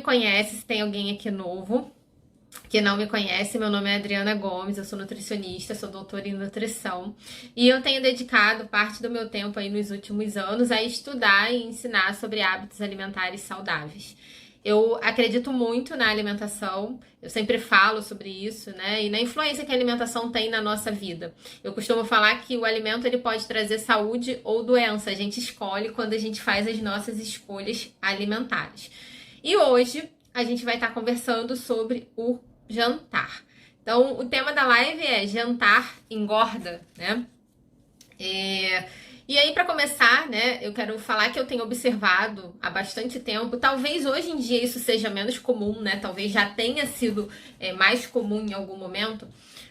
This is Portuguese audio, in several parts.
conhece, se tem alguém aqui novo que não me conhece, meu nome é Adriana Gomes, eu sou nutricionista, sou doutora em nutrição e eu tenho dedicado parte do meu tempo aí nos últimos anos a estudar e ensinar sobre hábitos alimentares saudáveis. Eu acredito muito na alimentação, eu sempre falo sobre isso, né? E na influência que a alimentação tem na nossa vida. Eu costumo falar que o alimento ele pode trazer saúde ou doença, a gente escolhe quando a gente faz as nossas escolhas alimentares. E hoje a gente vai estar conversando sobre o jantar. Então, o tema da live é jantar engorda, né? E aí, para começar, né, eu quero falar que eu tenho observado há bastante tempo, talvez hoje em dia isso seja menos comum, né? Talvez já tenha sido mais comum em algum momento,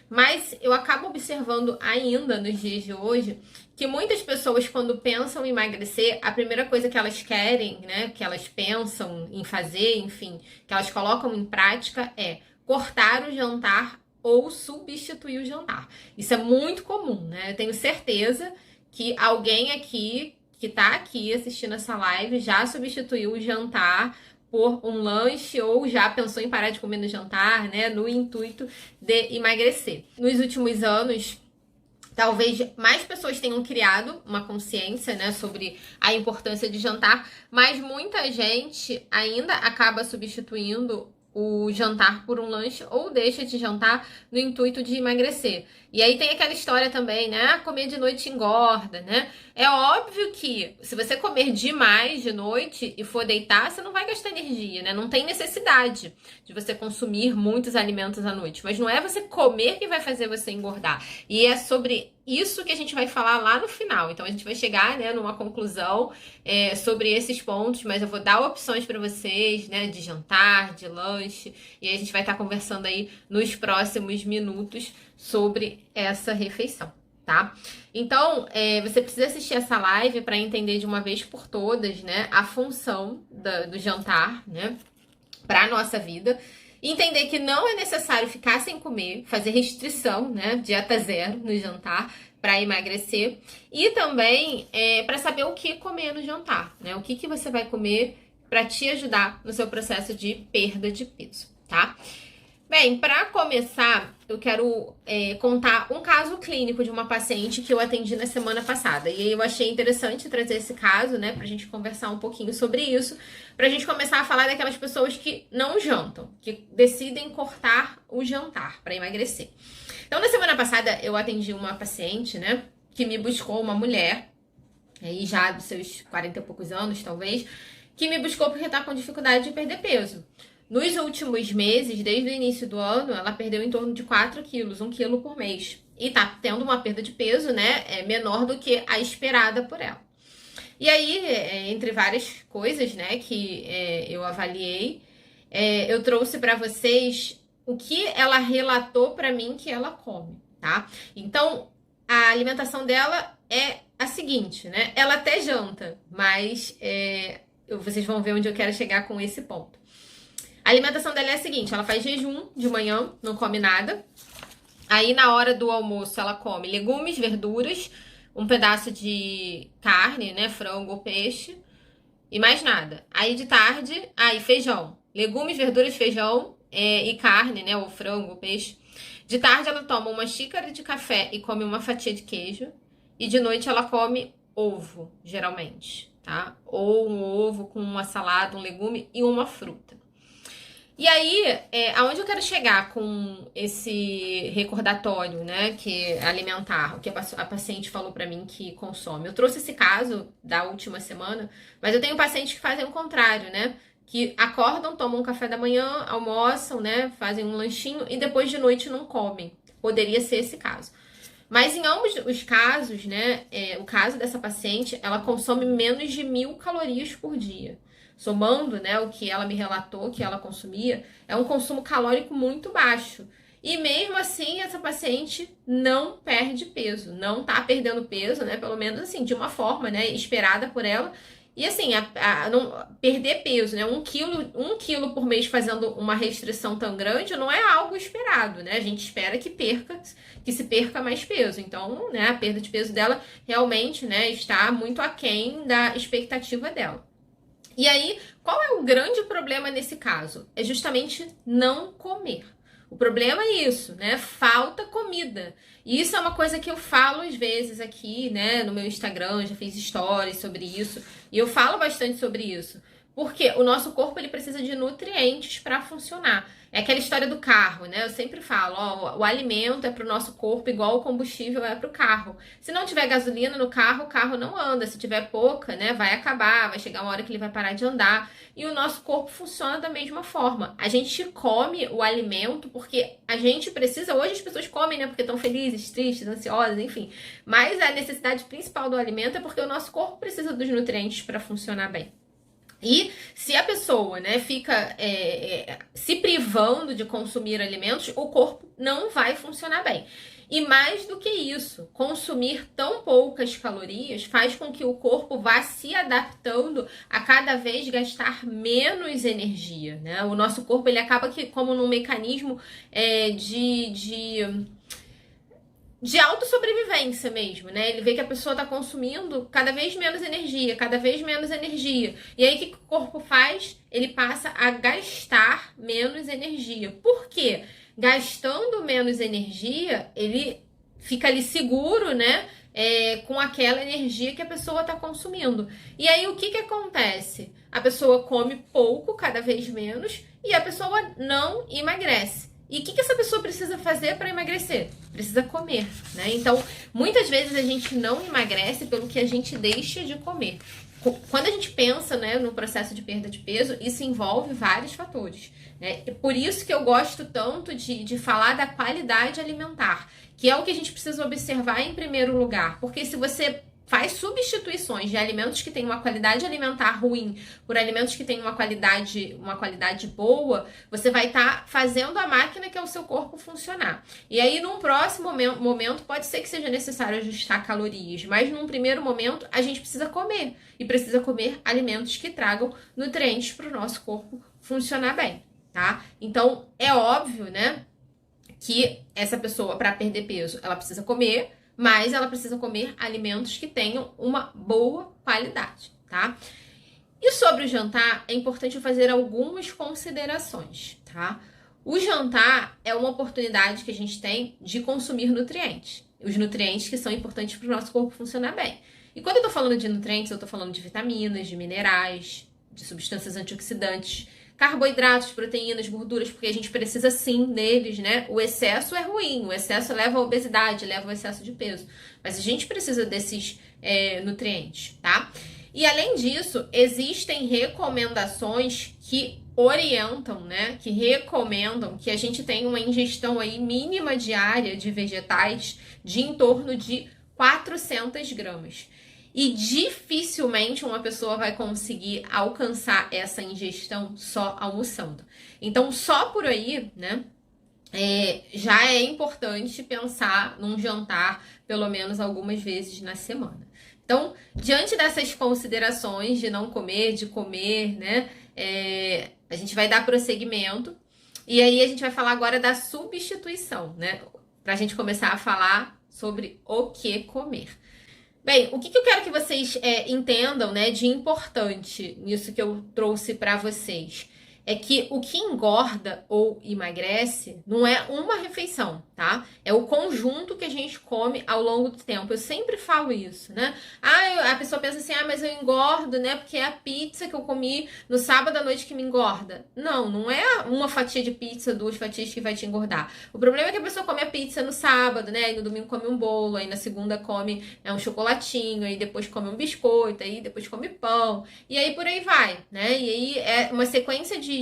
mas eu acabo observando ainda nos dias de hoje que muitas pessoas, quando pensam em emagrecer, a primeira coisa que elas querem, né, que elas pensam em fazer, enfim, que elas colocam em prática é cortar o jantar ou substituir o jantar. Isso é muito comum, né? Eu tenho certeza que alguém aqui, que tá aqui assistindo essa live, já substituiu o jantar por um lanche ou já pensou em parar de comer no jantar, né? No intuito de emagrecer. Nos últimos anos, talvez mais pessoas tenham criado uma consciência, né, sobre a importância de jantar, mas muita gente ainda acaba substituindo o jantar por um lanche ou deixa de jantar no intuito de emagrecer. E aí tem aquela história também, né? Ah, comer de noite engorda, né? É óbvio que se você comer demais de noite e for deitar, você não vai gastar energia, né? Não tem necessidade de você consumir muitos alimentos à noite. Mas não é você comer que vai fazer você engordar. E é sobre isso que a gente vai falar lá no final. Então a gente vai chegar, né, numa conclusão sobre esses pontos, mas eu vou dar opções para vocês, né, de jantar, de lanche, e a gente vai estar conversando aí nos próximos minutos sobre essa refeição, tá? Então, você precisa assistir essa live para entender de uma vez por todas, né, a função do jantar, né, para a nossa vida. Entender que não é necessário ficar sem comer, fazer restrição, né, dieta zero no jantar para emagrecer. E também para saber o que comer no jantar, né? O que você vai comer para te ajudar no seu processo de perda de peso, tá? Bem, para começar, eu quero contar um caso clínico de uma paciente que eu atendi na semana passada. E eu achei interessante trazer esse caso, né, pra gente conversar um pouquinho sobre isso, pra gente começar a falar daquelas pessoas que não jantam, que decidem cortar o jantar para emagrecer. Então, na semana passada, eu atendi uma paciente, né, que me buscou, uma mulher, aí já dos seus 40 e poucos anos, talvez, que me buscou porque tá com dificuldade de perder peso. Nos últimos meses, desde o início do ano, ela perdeu em torno de 4 quilos, 1 quilo por mês. E tá tendo uma perda de peso, né, menor do que a esperada por ela. E aí, entre várias coisas, né, que eu avaliei, eu trouxe para vocês o que ela relatou para mim que ela come, tá? Então, a alimentação dela é a seguinte, né? Ela até janta, mas vocês vão ver onde eu quero chegar com esse ponto. A alimentação dela é a seguinte, ela faz jejum de manhã, não come nada. Aí na hora do almoço ela come legumes, verduras, um pedaço de carne, né, frango ou peixe e mais nada. Aí de tarde, feijão. Legumes, verduras, feijão e carne, né, ou frango ou peixe. De tarde ela toma uma xícara de café e come uma fatia de queijo. E de noite ela come ovo, geralmente, tá? Ou um ovo com uma salada, um legume e uma fruta. E aí, aonde eu quero chegar com esse recordatório, né, que é alimentar, o que a paciente falou pra mim que consome. Eu trouxe esse caso da última semana, mas eu tenho pacientes que fazem o contrário, né, que acordam, tomam um café da manhã, almoçam, né, fazem um lanchinho e depois de noite não comem. Poderia ser esse caso. Mas em ambos os casos, né, o caso dessa paciente, ela consome menos de 1.000 calorias por dia. Somando, né, o que ela me relatou que ela consumia, é um consumo calórico muito baixo. E mesmo assim, essa paciente não perde peso, não tá perdendo peso, né, pelo menos assim, de uma forma, né, esperada por ela. E assim, não, perder peso, né, 1 quilo por mês fazendo uma restrição tão grande não é algo esperado, né, a gente espera que se perca mais peso. Então, né, a perda de peso dela realmente, né, está muito aquém da expectativa dela. E aí, qual é o grande problema nesse caso? É justamente não comer. O problema é isso, né? Falta comida. E isso é uma coisa que eu falo às vezes aqui, né, no meu Instagram, já fiz stories sobre isso, e eu falo bastante sobre isso. Porque o nosso corpo ele precisa de nutrientes para funcionar. É aquela história do carro, né? Eu sempre falo, ó, o alimento é para o nosso corpo igual o combustível é para o carro. Se não tiver gasolina no carro, o carro não anda. Se tiver pouca, né, vai acabar, vai chegar uma hora que ele vai parar de andar. E o nosso corpo funciona da mesma forma. A gente come o alimento porque a gente precisa. Hoje as pessoas comem, né, porque estão felizes, tristes, ansiosas, enfim. Mas a necessidade principal do alimento é porque o nosso corpo precisa dos nutrientes para funcionar bem. E se a pessoa, né, fica se privando de consumir alimentos, o corpo não vai funcionar bem. E mais do que isso, consumir tão poucas calorias faz com que o corpo vá se adaptando a cada vez gastar menos energia, né? O nosso corpo ele acaba que como num mecanismo de autossobrevivência mesmo, né? Ele vê que a pessoa está consumindo cada vez menos energia, cada vez menos energia. E aí o que o corpo faz? Ele passa a gastar menos energia. Por quê? Gastando menos energia, ele fica ali seguro, né? Com aquela energia que a pessoa está consumindo. E aí o que acontece? A pessoa come pouco, cada vez menos, e a pessoa não emagrece. E o que essa pessoa precisa fazer para emagrecer? Precisa comer, né? Então, muitas vezes a gente não emagrece pelo que a gente deixa de comer. Quando a gente pensa, né, no processo de perda de peso, isso envolve vários fatores, né? Por isso que eu gosto tanto de falar da qualidade alimentar, que é o que a gente precisa observar em primeiro lugar. Porque se você faz substituições de alimentos que têm uma qualidade alimentar ruim por alimentos que têm uma qualidade boa, você vai estar fazendo a máquina que é o seu corpo funcionar. E aí, num próximo momento, pode ser que seja necessário ajustar calorias, mas num primeiro momento, a gente precisa comer. E precisa comer alimentos que tragam nutrientes para o nosso corpo funcionar bem, tá? Então, é óbvio, né, que essa pessoa, para perder peso, ela precisa comer, mas ela precisa comer alimentos que tenham uma boa qualidade, tá? E sobre o jantar, é importante fazer algumas considerações, tá? O jantar é uma oportunidade que a gente tem de consumir nutrientes. Os nutrientes que são importantes para o nosso corpo funcionar bem. E quando eu tô falando de nutrientes, eu tô falando de vitaminas, de minerais, de substâncias antioxidantes, carboidratos, proteínas, gorduras, porque a gente precisa sim deles, né? O excesso é ruim, o excesso leva à obesidade, leva ao excesso de peso. Mas a gente precisa desses nutrientes, tá? E além disso, existem recomendações que orientam, né? Que recomendam que a gente tenha uma ingestão aí mínima diária de vegetais de em torno de 400 gramas. E dificilmente uma pessoa vai conseguir alcançar essa ingestão só almoçando. Então, só por aí, né, já é importante pensar num jantar pelo menos algumas vezes na semana. Então, diante dessas considerações de não comer, de comer, né, a gente vai dar prosseguimento. E aí a gente vai falar agora da substituição, né, pra gente começar a falar sobre o que comer. Bem, o que eu quero que vocês entendam, né, de importante nisso que eu trouxe para vocês é que o que engorda ou emagrece não é uma refeição, tá? É o conjunto que a gente come ao longo do tempo. Eu sempre falo isso, né? A pessoa pensa assim, mas eu engordo, né? Porque é a pizza que eu comi no sábado à noite que me engorda. Não, não é uma fatia de pizza, 2 fatias que vai te engordar. O problema é que a pessoa come a pizza no sábado, né? E no domingo come um bolo, aí na segunda come um chocolatinho, aí depois come um biscoito, aí depois come pão, e aí por aí vai, né? E aí é uma sequência de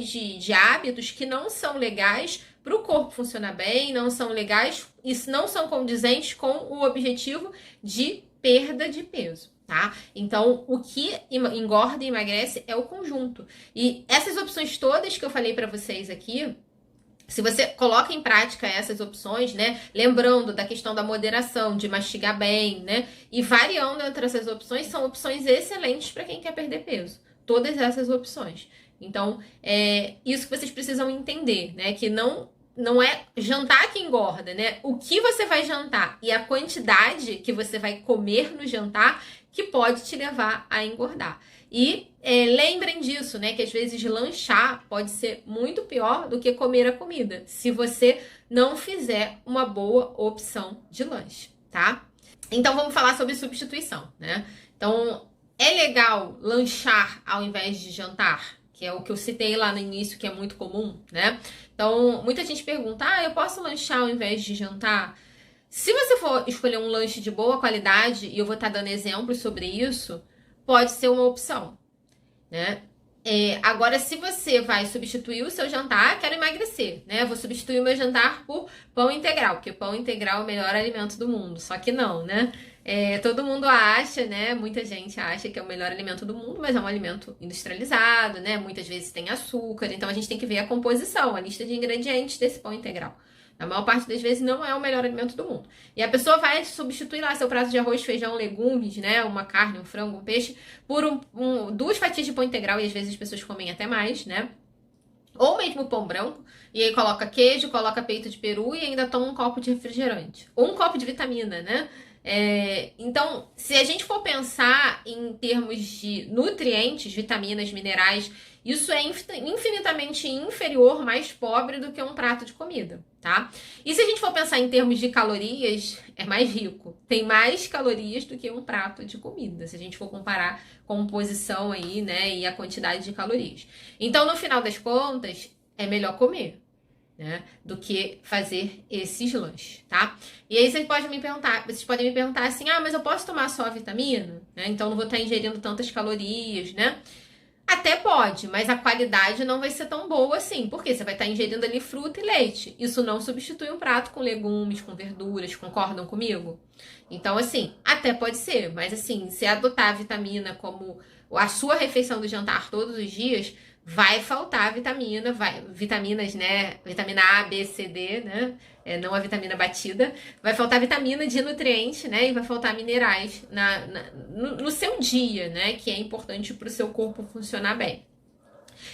hábitos que não são legais para o corpo funcionar bem, não são legais e não são condizentes com o objetivo de perda de peso, tá? Então, o que engorda e emagrece é o conjunto. E essas opções todas que eu falei para vocês aqui, se você coloca em prática essas opções, né, lembrando da questão da moderação, de mastigar bem, né, e variando entre essas opções, são opções excelentes para quem quer perder peso. Todas essas opções. Então, é isso que vocês precisam entender, né? Que não não é jantar que engorda, né? O que você vai jantar e a quantidade que você vai comer no jantar que pode te levar a engordar. E lembrem disso, né? Que às vezes lanchar pode ser muito pior do que comer a comida, se você não fizer uma boa opção de lanche, tá? Então vamos falar sobre substituição, né? Então é legal lanchar ao invés de jantar, que é o que eu citei lá no início, que é muito comum, né? Então muita gente pergunta: eu posso lanchar ao invés de jantar? Se você for escolher um lanche de boa qualidade, e eu vou estar dando exemplos sobre isso, pode ser uma opção, né? Agora, se você vai substituir o seu jantar, quero emagrecer, né? Vou substituir o meu jantar por pão integral, porque pão integral é o melhor alimento do mundo. Só que não, né? Todo mundo acha, né? Muita gente acha que é o melhor alimento do mundo, mas é um alimento industrializado, né? Muitas vezes tem açúcar, então a gente tem que ver a composição, a lista de ingredientes desse pão integral. A maior parte das vezes não é o melhor alimento do mundo. E a pessoa vai substituir lá seu prato de arroz, feijão, legumes, né? Uma carne, um frango, um peixe, por duas fatias de pão integral, e às vezes as pessoas comem até mais, né? Ou mesmo pão branco, e aí coloca queijo, coloca peito de peru e ainda toma um copo de refrigerante. Ou um copo de vitamina, né? Então, se a gente for pensar em termos de nutrientes, vitaminas, minerais, isso é infinitamente inferior, mais pobre do que um prato de comida, tá? E se a gente for pensar em termos de calorias, é mais rico. Tem mais calorias do que um prato de comida, se a gente for comparar composição aí, né, e a quantidade de calorias. Então, no final das contas, é melhor comer, né, do que fazer esses lanches, tá? E aí vocês podem me perguntar assim: mas eu posso tomar só a vitamina, né? Então não vou estar ingerindo tantas calorias, né? Até pode, mas a qualidade não vai ser tão boa assim, porque você vai estar ingerindo ali fruta e leite. Isso não substitui um prato com legumes, com verduras, concordam comigo? Então, assim, até pode ser, mas assim, se adotar a vitamina como a sua refeição do jantar todos os dias, vai faltar vitaminas, né? Vitamina A, B, C, D, né? Não a vitamina batida. Vai faltar vitamina de nutriente, né? E vai faltar minerais no seu dia, né? Que é importante para o seu corpo funcionar bem.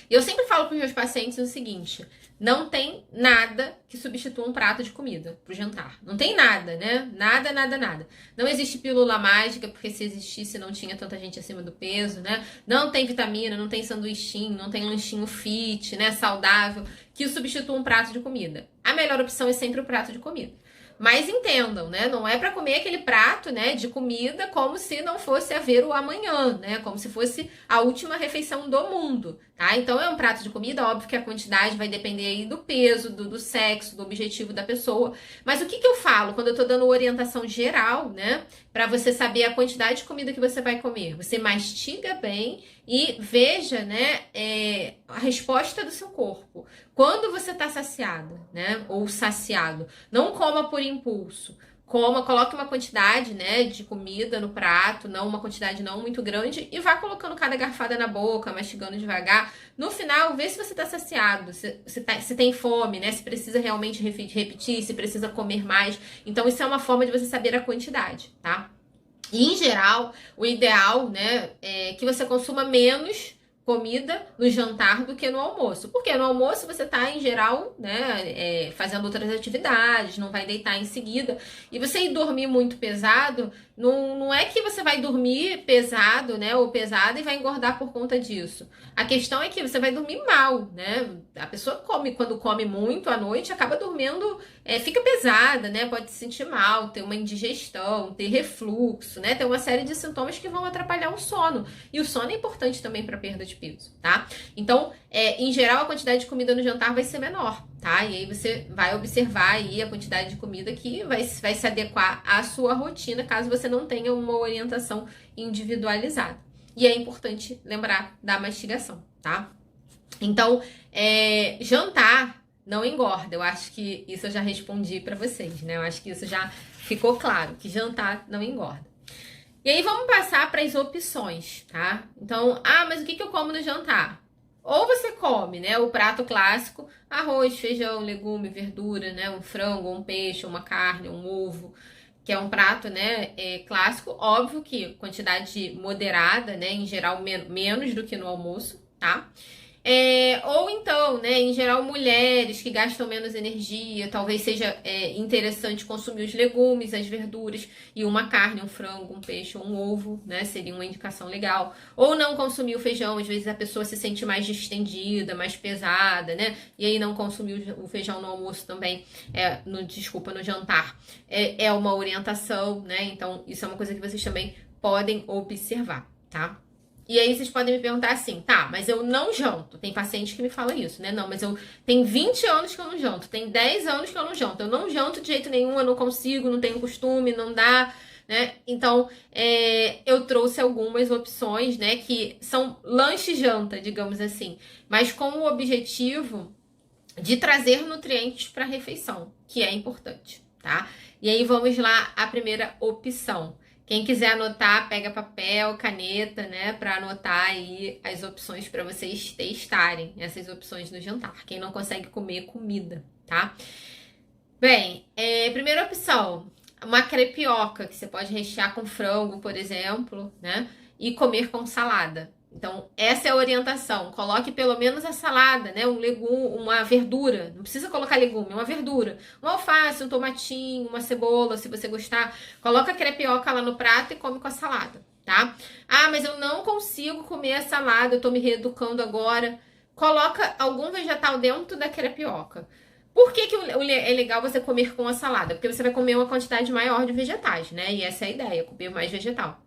Eu sempre falo para os meus pacientes o seguinte: não tem nada que substitua um prato de comida pro jantar. Não tem nada, né? Nada, nada, nada. Não existe pílula mágica, porque se existisse não tinha tanta gente acima do peso, né? Não tem vitamina, não tem sanduichinho, não tem lanchinho fit, né? Saudável, que substitua um prato de comida. A melhor opção é sempre o prato de comida. Mas entendam, né? Não é para comer aquele prato, né, de comida como se não fosse haver o amanhã, né? Como se fosse a última refeição do mundo, tá? Então é um prato de comida, óbvio que a quantidade vai depender aí do peso, do sexo, do objetivo da pessoa. Mas o que eu falo quando eu tô dando orientação geral, né, para você saber a quantidade de comida que você vai comer? Você mastiga bem e veja, né, a resposta do seu corpo. Quando você tá saciado, né, ou saciado, não coma por impulso. Coloque uma quantidade, né, de comida no prato, não uma quantidade não muito grande, e vá colocando cada garfada na boca, mastigando devagar. No final, vê se você está saciado, se tem fome, né, se precisa realmente repetir, se precisa comer mais. Então, isso é uma forma de você saber a quantidade, tá? E, em geral, o ideal, né, é que você consuma menos comida no jantar do que no almoço. Porque no almoço você tá, em geral, né, fazendo outras atividades, não vai deitar em seguida. E você ir dormir muito pesado, não é que você vai dormir pesado, né, ou pesada e vai engordar por conta disso. A questão é que você vai dormir mal, né? A pessoa quando come muito à noite, acaba dormindo, fica pesada, né? Pode se sentir mal, ter uma indigestão, ter refluxo, né? Ter uma série de sintomas que vão atrapalhar o sono. E o sono é importante também para perda de peso, tá? Então, em geral, a quantidade de comida no jantar vai ser menor, tá? E aí você vai observar aí a quantidade de comida que vai se adequar à sua rotina, caso você não tenha uma orientação individualizada. E é importante lembrar da mastigação, tá? Então, jantar não engorda. Eu acho que isso eu já respondi para vocês, né? Eu acho que isso já ficou claro, que jantar não engorda. E aí vamos passar para as opções, tá? Então, mas o que eu como no jantar? Ou você come, né, o prato clássico, arroz, feijão, legume, verdura, né, um frango, um peixe, uma carne, um ovo, que é um prato, né, clássico. Óbvio que quantidade moderada, né, em geral menos do que no almoço, tá? Ou então, né, em geral, mulheres que gastam menos energia, talvez seja interessante consumir os legumes, as verduras e uma carne, um frango, um peixe ou um ovo, né, seria uma indicação legal. Ou não consumir o feijão, às vezes a pessoa se sente mais distendida, mais pesada, né, e aí não consumir o feijão no almoço também, no jantar, é uma orientação, né, então isso é uma coisa que vocês também podem observar, tá? E aí vocês podem me perguntar assim, tá, mas eu não janto. Tem paciente que me fala isso, né? Não, mas eu tem 20 anos que eu não janto, tem 10 anos que eu não janto. Eu não janto de jeito nenhum, eu não consigo, não tenho costume, não dá, né? Então, eu trouxe algumas opções, né, que são lanche-janta, digamos assim, mas com o objetivo de trazer nutrientes para a refeição, que é importante, tá? E aí vamos lá, a primeira opção. Quem quiser anotar, pega papel, caneta, né, para anotar aí as opções para vocês testarem essas opções no jantar. Quem não consegue comer comida, tá? Bem, primeira opção, uma crepioca que você pode rechear com frango, por exemplo, né, e comer com salada. Então, essa é a orientação. Coloque pelo menos a salada, né? Um legume, uma verdura. Não precisa colocar legume, uma verdura. Um alface, um tomatinho, uma cebola, se você gostar. Coloca a crepioca lá no prato e come com a salada, tá? Ah, mas eu não consigo comer a salada, eu tô me reeducando agora. Coloca algum vegetal dentro da crepioca. Por que é legal você comer com a salada? Porque você vai comer uma quantidade maior de vegetais, né? E essa é a ideia, comer mais vegetal.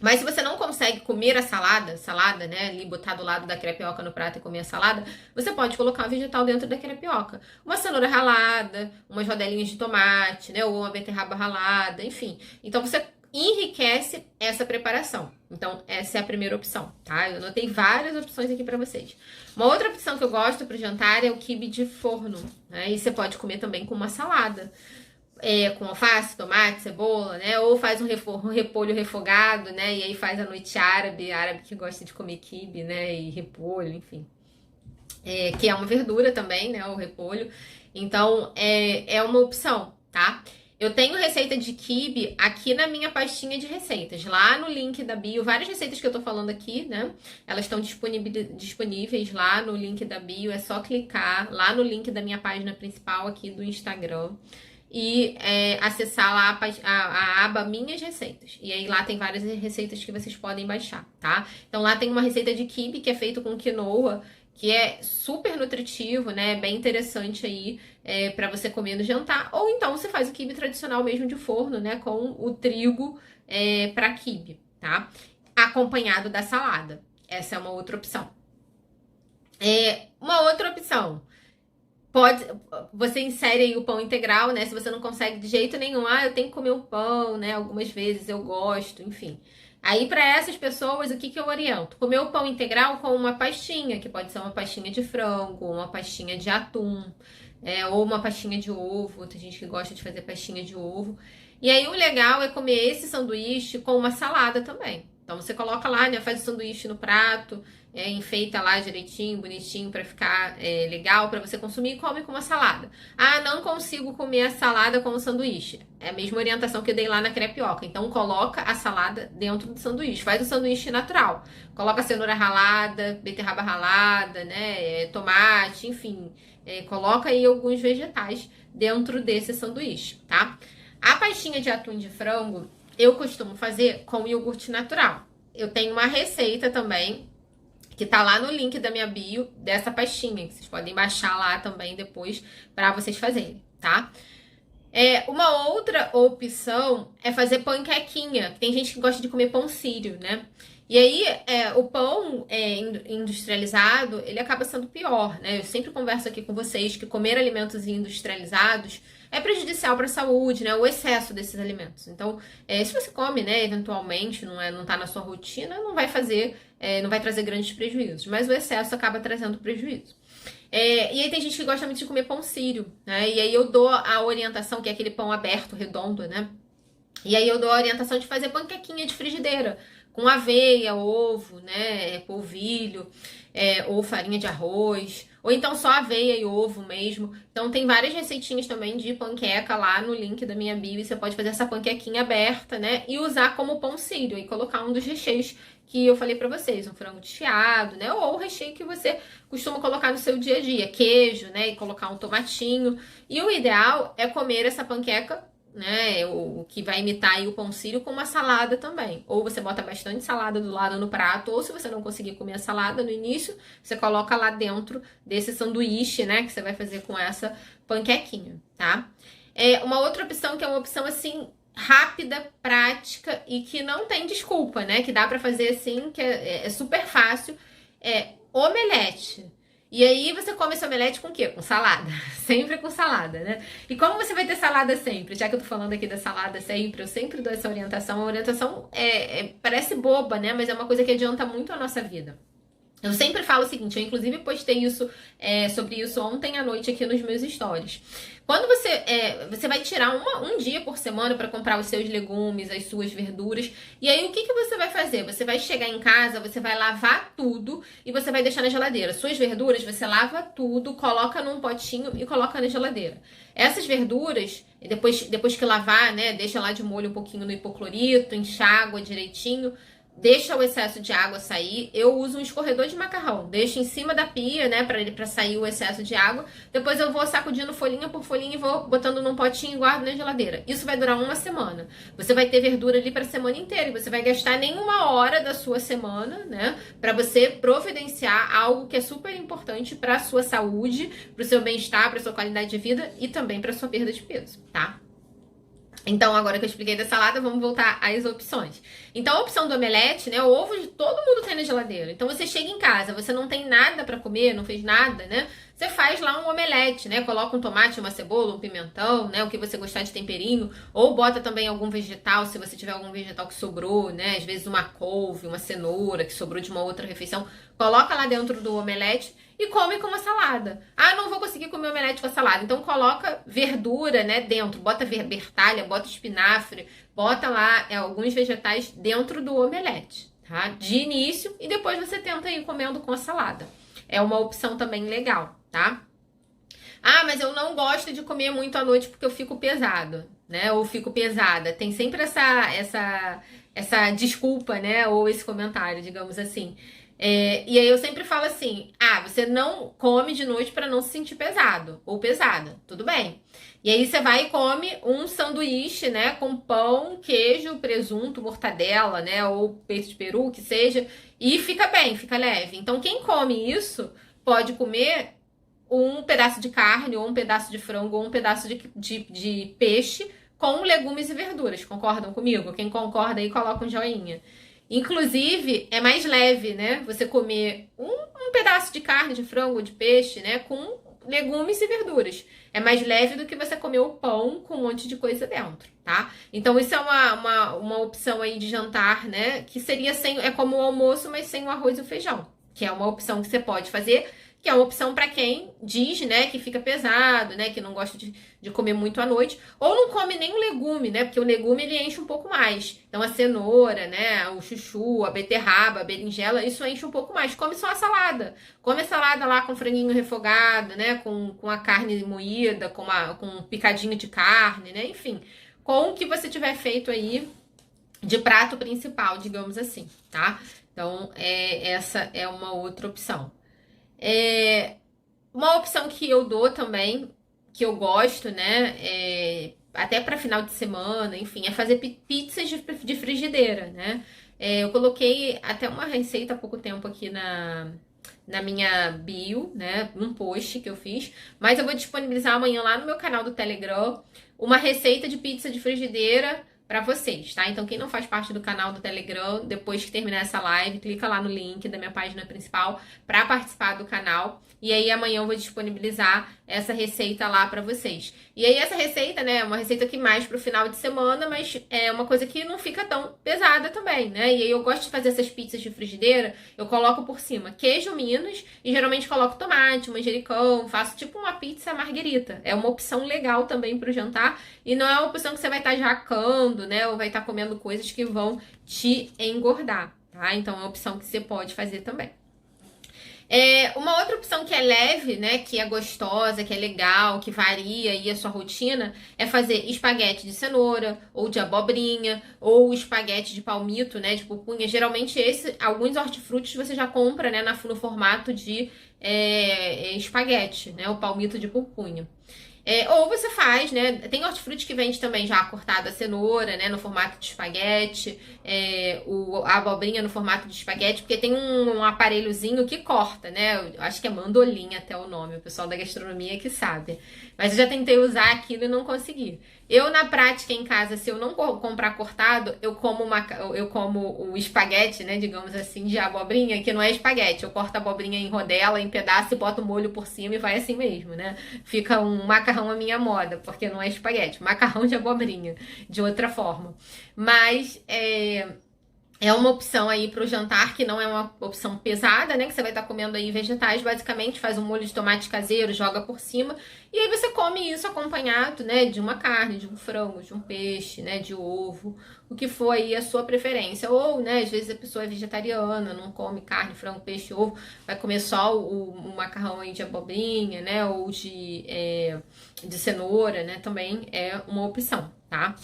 Mas se você não consegue comer a salada, né, ali botar do lado da crepioca no prato e comer a salada, você pode colocar um vegetal dentro da crepioca. Uma cenoura ralada, umas rodelinhas de tomate, né, ou uma beterraba ralada, enfim. Então você enriquece essa preparação. Então essa é a primeira opção, tá? Eu anotei várias opções aqui para vocês. Uma outra opção que eu gosto para o jantar é o quibe de forno, né? E você pode comer também com uma salada. Com alface, tomate, cebola, né? Ou faz um repolho refogado, né? E aí faz a noite árabe que gosta de comer quibe, né? E repolho, enfim. Que é uma verdura também, né? O repolho. Então, é uma opção, tá? Eu tenho receita de quibe aqui na minha pastinha de receitas, lá no link da bio, várias receitas que eu tô falando aqui, né? Elas estão disponíveis lá no link da bio, é só clicar lá no link da minha página principal aqui do Instagram e acessar lá a aba Minhas Receitas. E aí lá tem várias receitas que vocês podem baixar, tá? Então lá tem uma receita de quibe que é feito com quinoa, que é super nutritivo, né? Bem interessante aí para você comer no jantar. Ou então você faz o quibe tradicional mesmo de forno, né? Com o trigo para quibe, tá? Acompanhado da salada. Essa é uma outra opção. Uma outra opção. Você insere aí o pão integral, né? Se você não consegue de jeito nenhum, eu tenho que comer o pão, né? Algumas vezes eu gosto, enfim. Aí, para essas pessoas, o que eu oriento? Comer o pão integral com uma pastinha, que pode ser uma pastinha de frango, uma pastinha de atum, ou uma pastinha de ovo. Tem gente que gosta de fazer pastinha de ovo. E aí, o legal é comer esse sanduíche com uma salada também. Então, você coloca lá, né? Faz o sanduíche no prato, enfeita lá direitinho, bonitinho, para ficar legal, para você consumir e come com uma salada. Ah, não consigo comer a salada com o sanduíche. É a mesma orientação que eu dei lá na crepioca. Então, coloca a salada dentro do sanduíche. Faz o sanduíche natural. Coloca cenoura ralada, beterraba ralada, né? Tomate, enfim. Coloca aí alguns vegetais dentro desse sanduíche, tá? A pastinha de atum de frango, eu costumo fazer com iogurte natural. Eu tenho uma receita também, que tá lá no link da minha bio, dessa pastinha, que vocês podem baixar lá também depois para vocês fazerem, tá? Uma outra opção é fazer panquequinha. Tem gente que gosta de comer pão sírio, né? E aí, o pão industrializado, ele acaba sendo pior, né? Eu sempre converso aqui com vocês que comer alimentos industrializados é prejudicial para a saúde, né? O excesso desses alimentos. Então, se você come, né, eventualmente, não tá na sua rotina, não vai trazer grandes prejuízos. Mas o excesso acaba trazendo prejuízo. E aí tem gente que gosta muito de comer pão sírio, né? E aí eu dou a orientação, que é aquele pão aberto, redondo, né? E aí eu dou a orientação de fazer panquequinha de frigideira, com aveia, ovo, né? Polvilho, ou farinha de arroz, Ou então só aveia e ovo mesmo. Então tem várias receitinhas também de panqueca lá no link da minha bio. E você pode fazer essa panquequinha aberta, né? E usar como pão sírio e colocar um dos recheios que eu falei pra vocês, um frango desfiado, né? Ou o recheio que você costuma colocar no seu dia a dia, queijo, né? E colocar um tomatinho. E o ideal é comer essa panqueca, né, o que vai imitar aí o pão sírio, com uma salada também. Ou você bota bastante salada do lado no prato, ou se você não conseguir comer a salada no início, você coloca lá dentro desse sanduíche, né, que você vai fazer com essa panquequinha, tá? Uma outra opção que é uma opção assim rápida, prática e que não tem desculpa, né, que dá pra fazer assim, que é super fácil, é omelete. E aí você come esse omelete com o quê? Com salada. Sempre com salada, né? E como você vai ter salada sempre? Já que eu tô falando aqui da salada sempre, eu sempre dou essa orientação. A orientação parece boba, né? Mas é uma coisa que adianta muito a nossa vida. Eu sempre falo o seguinte, eu inclusive postei sobre isso ontem à noite aqui nos meus stories. Quando você vai tirar um dia por semana para comprar os seus legumes, as suas verduras, e aí o que você vai fazer? Você vai chegar em casa, você vai lavar tudo e você vai deixar na geladeira. Suas verduras, você lava tudo, coloca num potinho e coloca na geladeira. Essas verduras, depois que lavar, né, deixa lá de molho um pouquinho no hipoclorito, enxágua direitinho, deixa o excesso de água sair. Eu uso um escorredor de macarrão. Deixo em cima da pia, né, pra sair o excesso de água. Depois eu vou sacudindo folhinha por folhinha e vou botando num potinho e guardo na geladeira. Isso vai durar uma semana. Você vai ter verdura ali pra semana inteira. E você vai gastar nenhuma hora da sua semana, né, pra você providenciar algo que é super importante pra sua saúde, pro seu bem-estar, pra sua qualidade de vida e também pra sua perda de peso, tá? Então, agora que eu expliquei da salada, vamos voltar às opções. Então, a opção do omelete, né? O ovo todo mundo tem na geladeira. Então, você chega em casa, você não tem nada pra comer, não fez nada, né? Você faz lá um omelete, né? Coloca um tomate, uma cebola, um pimentão, né? O que você gostar de temperinho. Ou bota também algum vegetal, se você tiver algum vegetal que sobrou, né? Às vezes uma couve, uma cenoura que sobrou de uma outra refeição. Coloca lá dentro do omelete e come com uma salada. Ah, não vou conseguir comer omelete com a salada. Então coloca verdura, né, dentro. Bota bertalha, bota espinafre, bota lá alguns vegetais dentro do omelete, tá? De início, e depois você tenta ir comendo com a salada. É uma opção também legal, tá? Ah, mas eu não gosto de comer muito à noite porque eu fico pesado, né? Ou fico pesada. Tem sempre essa desculpa, né? Ou esse comentário, digamos assim. E aí eu sempre falo assim, você não come de noite para não se sentir pesado ou pesada, tudo bem. E aí você vai e come um sanduíche, né, com pão, queijo, presunto, mortadela, né, ou peito de peru, o que seja, e fica bem, fica leve. Então quem come isso pode comer um pedaço de carne, ou um pedaço de frango, ou um pedaço de peixe com legumes e verduras. Concordam comigo? Quem concorda aí, coloca um joinha. Inclusive, é mais leve, né? Você comer um pedaço de carne, de frango, de peixe, né? Com legumes e verduras. É mais leve do que você comer o pão com um monte de coisa dentro, tá? Então, isso é uma opção aí de jantar, né? Que seria é como o almoço, mas sem o arroz e o feijão. Que é uma opção que você pode fazer, que é uma opção para quem diz, né, que fica pesado, né, que não gosta de comer muito à noite, ou não come nenhum legume, né, porque o legume ele enche um pouco mais. Então a cenoura, né, o chuchu, a beterraba, a berinjela, isso enche um pouco mais. Come só a salada. Come a salada lá com franguinho refogado, né, com a carne moída, com um picadinho de carne, né, enfim, com o que você tiver feito aí de prato principal, digamos assim, tá? Então, essa é uma outra opção. Uma opção que eu dou também, que eu gosto, né, até para final de semana, enfim, é fazer pizzas de frigideira, né? Eu coloquei até uma receita há pouco tempo aqui na minha bio, né, num post que eu fiz, mas eu vou disponibilizar amanhã lá no meu canal do Telegram uma receita de pizza de frigideira para vocês, tá? Então, quem não faz parte do canal do Telegram, depois que terminar essa live, clica lá no link da minha página principal para participar do canal. E aí, amanhã eu vou disponibilizar essa receita lá para vocês. E aí, essa receita, né, é uma receita que mais pro final de semana, mas é uma coisa que não fica tão pesada também, né? E aí, eu gosto de fazer essas pizzas de frigideira, eu coloco por cima queijo Minas e geralmente coloco tomate, manjericão, faço tipo uma pizza marguerita. É uma opção legal também pro jantar e não é uma opção que você vai estar jacando, né, ou vai estar comendo coisas que vão te engordar, tá? Então, é uma opção que você pode fazer também. Uma outra opção que é leve, né, que é gostosa, que é legal, que varia aí a sua rotina, é fazer espaguete de cenoura, ou de abobrinha, ou espaguete de palmito, né, de pupunha. Geralmente alguns hortifrutis você já compra, né, no formato de espaguete, né, o palmito de pupunha. Ou você faz, né? Tem hortifruti que vende também já cortada a cenoura, né? No formato de espaguete, a abobrinha no formato de espaguete, porque tem um aparelhozinho que corta, né? Eu acho que é mandolinha até o nome, o pessoal da gastronomia que sabe. Mas eu já tentei usar aquilo e não consegui. Eu, na prática, em casa, se eu não comprar cortado, eu como o espaguete, né? Digamos assim, de abobrinha, que não é espaguete. Eu corto a abobrinha em rodela, em pedaço e boto o molho por cima e vai assim mesmo, né? Fica um macarrão à minha moda, porque não é espaguete, macarrão de abobrinha, de outra forma. Mas é uma opção aí para o jantar, que não é uma opção pesada, né? Que você vai estar comendo aí vegetais, basicamente, faz um molho de tomate caseiro, joga por cima, e aí você come isso acompanhado, né? De uma carne, de um frango, de um peixe, né? De ovo, o que for aí a sua preferência. Ou, né? Às vezes a pessoa é vegetariana, não come carne, frango, peixe, ovo, vai comer só o macarrão aí de abobrinha, né? Ou de cenoura, né? Também é uma opção, tá?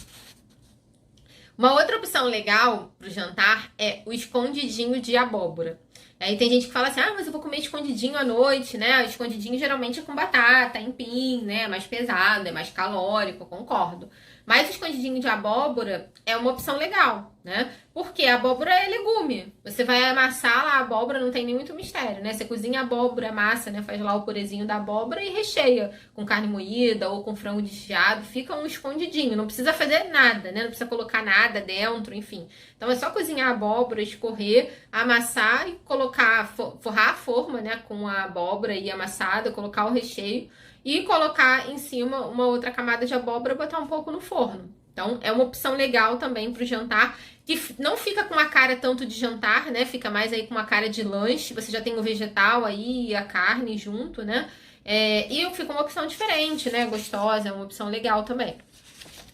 Uma outra opção legal pro jantar é o escondidinho de abóbora. Aí tem gente que fala assim, mas eu vou comer escondidinho à noite, né? O escondidinho geralmente é com batata, empim, né? É mais pesado, é mais calórico, concordo. Mas o escondidinho de abóbora é uma opção legal, né? Porque a abóbora é legume. Você vai amassar lá a abóbora, não tem nem muito mistério, né? Você cozinha a abóbora, amassa, né? Faz lá o purezinho da abóbora e recheia com carne moída ou com frango desfiado. Fica um escondidinho, não precisa fazer nada, né? Não precisa colocar nada dentro, enfim. Então é só cozinhar a abóbora, escorrer, amassar e colocar, forrar a forma, né? Com a abóbora e amassada, colocar o recheio e colocar em cima uma outra camada de abóbora e botar um pouco no forno. Então, é uma opção legal também para o jantar, que não fica com uma cara tanto de jantar, né? Fica mais aí com uma cara de lanche. Você já tem o vegetal aí e a carne junto, né? E fica uma opção diferente, né? Gostosa, é uma opção legal também.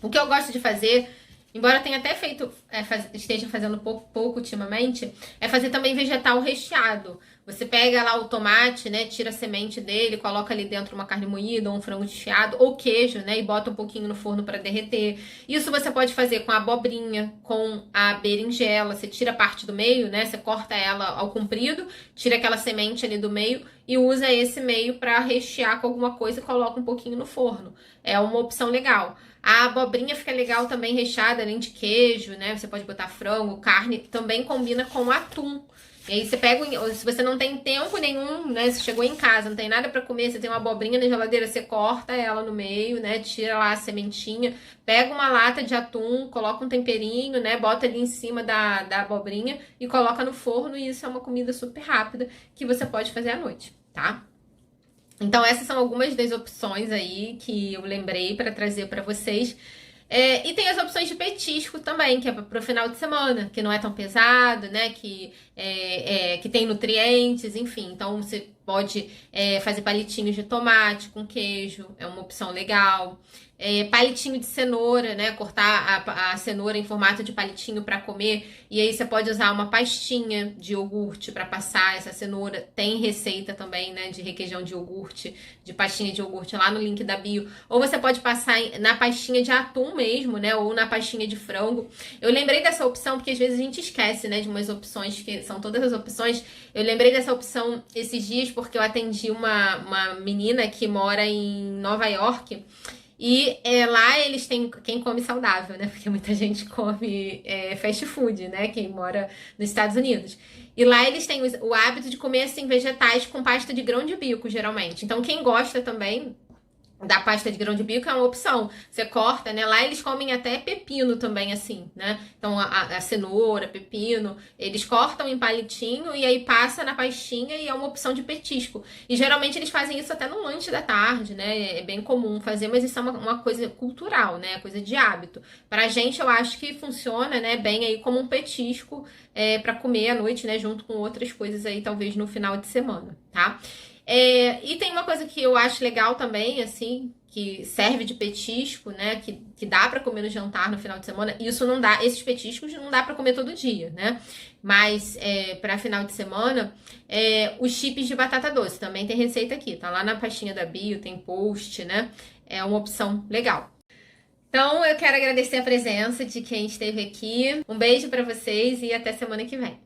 O que eu gosto de fazer, embora tenha até esteja fazendo pouco ultimamente, é fazer também vegetal recheado. Você pega lá o tomate, né, tira a semente dele, coloca ali dentro uma carne moída ou um frango desfiado ou queijo, né, e bota um pouquinho no forno para derreter. Isso você pode fazer com a abobrinha, com a berinjela. Você tira a parte do meio, né, você corta ela ao comprido, tira aquela semente ali do meio e usa esse meio para rechear com alguma coisa e coloca um pouquinho no forno. É uma opção legal. A abobrinha fica legal também recheada, além de queijo, né? Você pode botar frango, carne, também combina com atum. E aí você pega, se você não tem tempo nenhum, né? Você chegou em casa, não tem nada para comer, você tem uma abobrinha na geladeira, você corta ela no meio, né? Tira lá a sementinha, pega uma lata de atum, coloca um temperinho, né? Bota ali em cima da abobrinha e coloca no forno, e isso é uma comida super rápida que você pode fazer à noite, tá? Então, essas são algumas das opções aí que eu lembrei para trazer para vocês. E tem as opções de petisco também, que é para o final de semana, que não é tão pesado, né? Que tem nutrientes, enfim. Então, você pode fazer palitinhos de tomate com queijo, é uma opção legal. Palitinho de cenoura, né? Cortar a cenoura em formato de palitinho para comer. E aí você pode usar uma pastinha de iogurte para passar essa cenoura. Tem receita também, né? De requeijão de iogurte, de pastinha de iogurte lá no link da bio. Ou você pode passar na pastinha de atum mesmo, né? Ou na pastinha de frango. Eu lembrei dessa opção porque às vezes a gente esquece, né? De umas opções que são todas as opções. Eu lembrei dessa opção esses dias porque eu atendi uma menina que mora em Nova York. E lá eles têm quem come saudável, né? Porque muita gente come fast food, né? Quem mora nos Estados Unidos. E lá eles têm o hábito de comer, assim, vegetais com pasta de grão de bico, geralmente. Então, quem gosta também da pasta de grão de bico é uma opção. Você corta, né? Lá eles comem até pepino também, assim, né? Então, a cenoura, pepino, eles cortam em palitinho e aí passa na pastinha e é uma opção de petisco. E geralmente eles fazem isso até no lanche da tarde, né? É bem comum fazer, mas isso é uma coisa cultural, né? Coisa de hábito. Pra gente, eu acho que funciona, né? Bem aí como um petisco pra comer à noite, né? Junto com outras coisas aí, talvez no final de semana, tá? E tem uma coisa que eu acho legal também, assim, que serve de petisco, né? Que dá para comer no jantar no final de semana. Isso não dá, esses petiscos não dá para comer todo dia, né? Mas para final de semana, os chips de batata doce também tem receita aqui, tá lá na pastinha da bio, tem post, né? É uma opção legal. Então eu quero agradecer a presença de quem esteve aqui. Um beijo para vocês e até semana que vem.